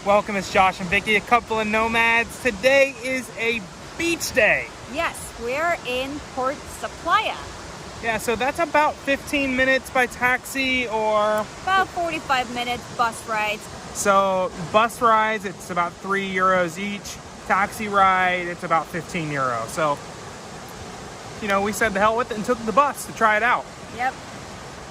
Welcome, it's Josh and Vicky, a couple of nomads. Today is a beach day. Yes, we're in Port Saplaya. Yeah, so that's about 15 minutes by taxi or... About 45 minutes bus rides. So bus rides, it's about €3 each. Taxi ride, it's about 15 euros. So, you know, we said the hell with it and took the bus to try it out. Yep.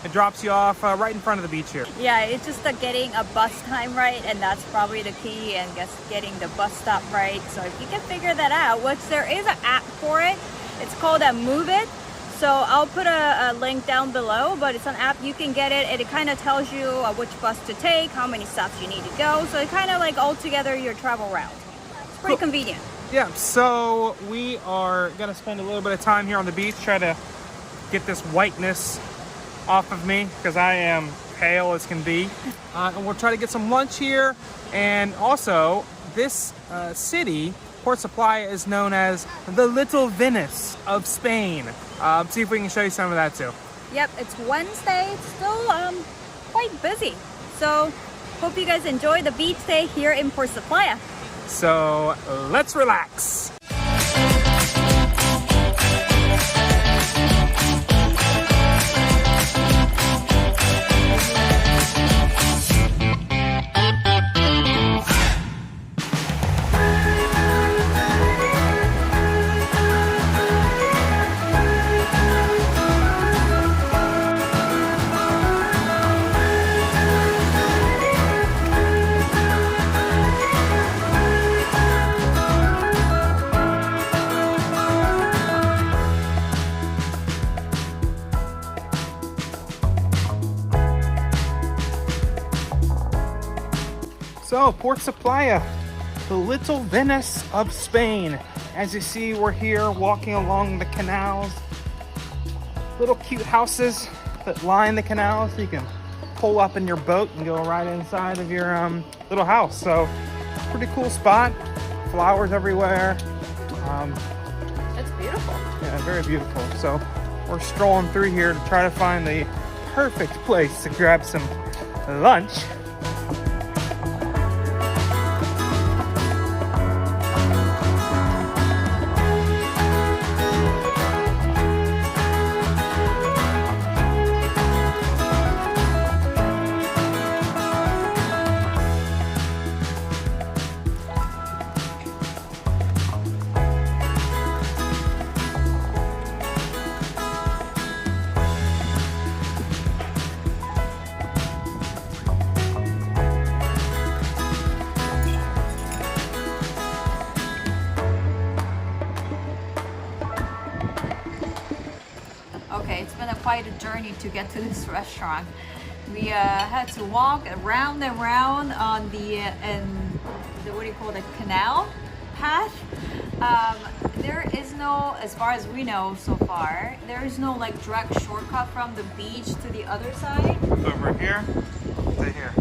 It drops you off right in front of the beach here. Yeah, it's just getting a bus time right, and that's probably the key, and just getting the bus stop right. So if you can figure that out, which there is an app for it, it's called Move It. So I'll put a link down below, but it's an app, you can get it, and it kind of tells you which bus to take, how many stops you need to go. So it kind of like all together your travel route. It's pretty convenient. Yeah, so we are gonna spend a little bit of time here on the beach, try to get this whiteness off of me because I am pale as can be. And we'll try to get some lunch here. And also, this city, Port Saplaya, is known as the Little Venice of Spain. See if we can show you some of that too. Yep, it's Wednesday. It's still quite busy. So hope you guys enjoy the beach day here in Port Saplaya. So let's relax. So, Port Saplaya, the Little Venice of Spain. As you see, we're here walking along the canals. Little cute houses that line the canals. So you can pull up in your boat and go right inside of your little house. So, pretty cool spot. Flowers everywhere. It's beautiful. Yeah, very beautiful. So, we're strolling through here to try to find the perfect place to grab some lunch. Okay, it's been quite a journey to get to this restaurant. We had to walk around and around on the what do you call the canal path. There is no, as far as we know so far, there is no like direct shortcut from the beach to the other side. Over here to here.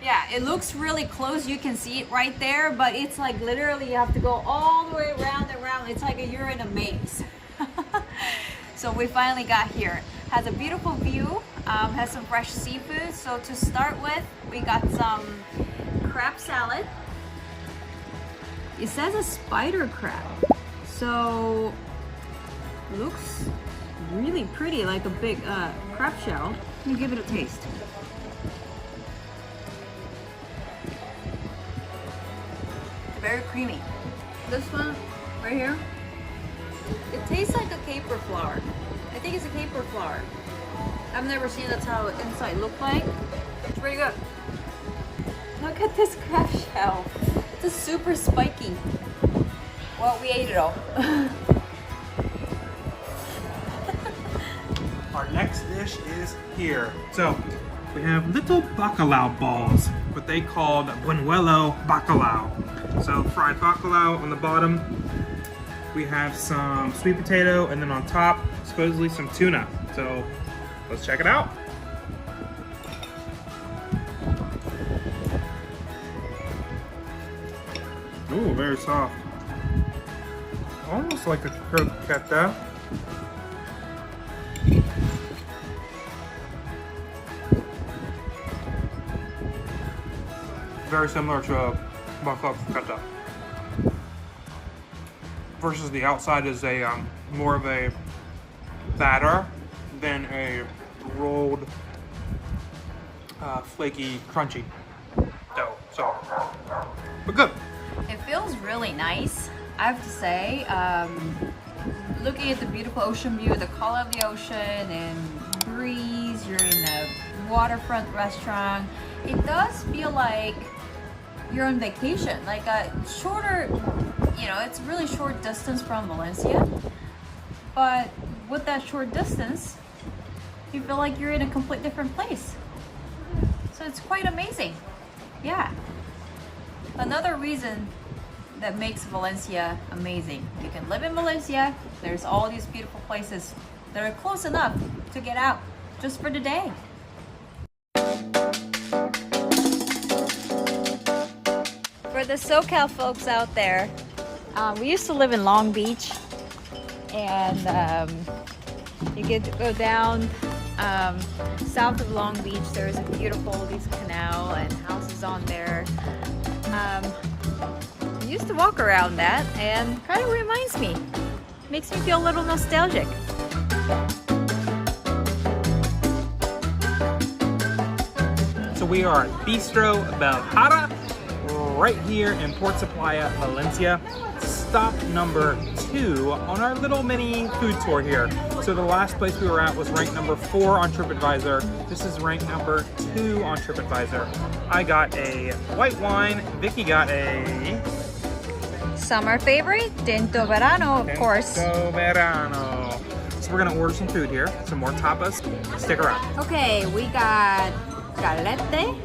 Yeah, it looks really close. You can see it right there, but it's like literally you have to go all the way around and around. It's like you're in a maze. So we finally got here. Has a beautiful view, has some fresh seafood. So to start with, we got some crab salad. It says a spider crab. So looks really pretty, like a big crab shell. Let me give it a taste. Very creamy. This one right here, it tastes like a caper flower. I think it's a caper flower. I've never seen that's how the inside look like. It's pretty good. Look at this crab shell. It's super spiky. Well, we ate it all. Our next dish is here. So we have little bacalao balls, what they call buñuelo bacalao. So fried bacalao on the bottom. We have some sweet potato, and then on top, supposedly some tuna. So let's check it out. Ooh, very soft. Almost like a croqueta. very similar to a buffalo croqueta. Versus the outside is a more of a batter than a rolled, flaky, crunchy dough. So, but good. It feels really nice, I have to say. Looking at the beautiful ocean view, the color of the ocean and breeze, you're in a waterfront restaurant. It does feel like you're on vacation, like a shorter, you know, it's really short distance from Valencia, but with that short distance, you feel like you're in a complete different place. So it's quite amazing. Yeah. Another reason that makes Valencia amazing. You can live in Valencia, there's all these beautiful places that are close enough to get out just for the day. For the SoCal folks out there, we used to live in Long Beach, and you get to go down south of Long Beach. There's a beautiful canal and houses on there. I used to walk around that, and kind of reminds me, makes me feel a little nostalgic. So we are at Bistro Haro, right here in Port Saplaya, Valencia. Stop number 2 on our little mini food tour here. So the last place we were at was ranked number 4 on TripAdvisor. This is ranked number 2 on TripAdvisor. I got a white wine. Vicky got a Summer favorite, Tinto Verano, of course. Tinto Verano. So we're gonna order some food here, some more tapas. Stick around. Okay, we got galette.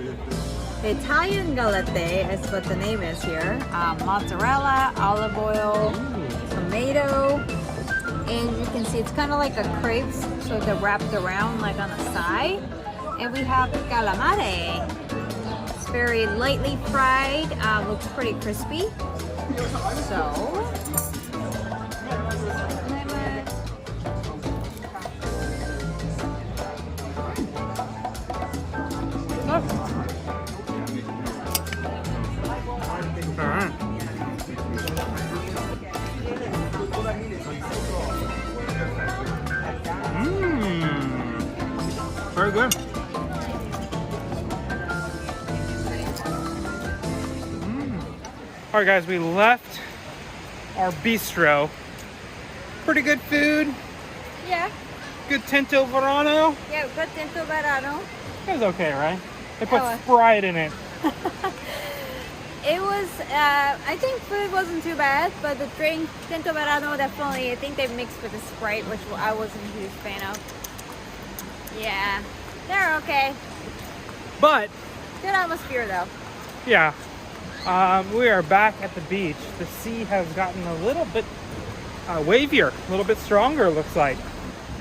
Italian galette is what the name is here. Mozzarella, olive oil, tomato, and you can see it's kind of like a crepe, so they're wrapped around like on the side. And we have calamare. It's very lightly fried, looks pretty crispy. So, very good. All right, guys, we left our bistro. Pretty good food. yeah. Good Tinto Verano. Yeah, good Tinto Verano. It was okay, right? They put Oh, Sprite in it. It was, I think food wasn't too bad, but the drink, Tinto Verano, definitely, I think they mixed with the Sprite, which I wasn't a huge fan of. Yeah, they're okay. But, Good atmosphere though. yeah, we are back at the beach. The sea has gotten a little bit wavier, a little bit stronger, looks like.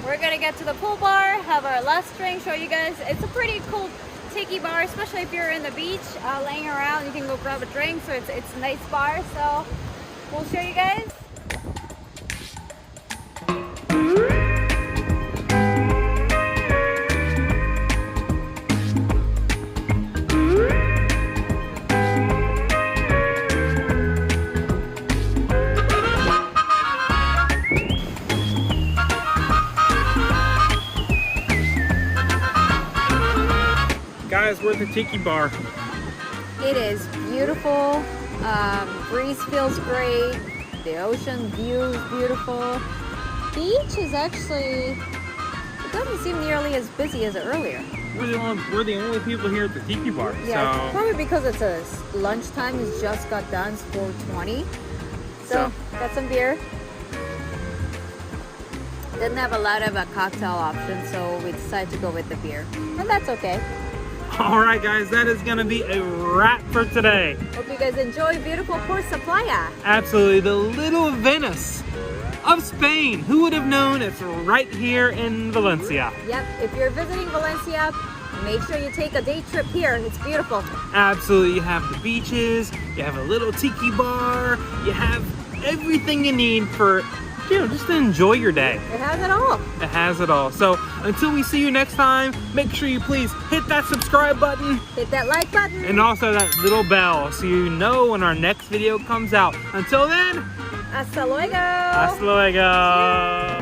We're gonna get to the pool bar, have our last drink, show you guys. It's a pretty cool tiki bar, especially if you're in the beach, laying around, you can go grab a drink, so it's a nice bar, so we'll show you guys. Guys, we're at the tiki bar. It is beautiful. Breeze feels great. The ocean view is beautiful. Beach is actually, it doesn't seem nearly as busy as earlier. We're the only people here at the tiki bar. Yeah, so probably because it's a lunchtime. It's just got done. It's 4:20. So got some beer. Didn't have a lot of cocktail options, so we decided to go with the beer, and that's okay. all right, guys, that is gonna be a wrap for today. Hope you guys enjoy beautiful Port Saplaya. Absolutely, the Little Venice of Spain. Who would have known? It's right here in Valencia. Yep, if you're visiting Valencia, make sure you take a day trip here. It's beautiful. Absolutely, you have the beaches, you have a little tiki bar, you have everything you need for you know, just to enjoy your day. It has it all. It has it all. So until we see you next time, make sure you please hit that subscribe button. Hit that like button. And also that little bell so you know when our next video comes out. Until then, Hasta luego. hasta luego.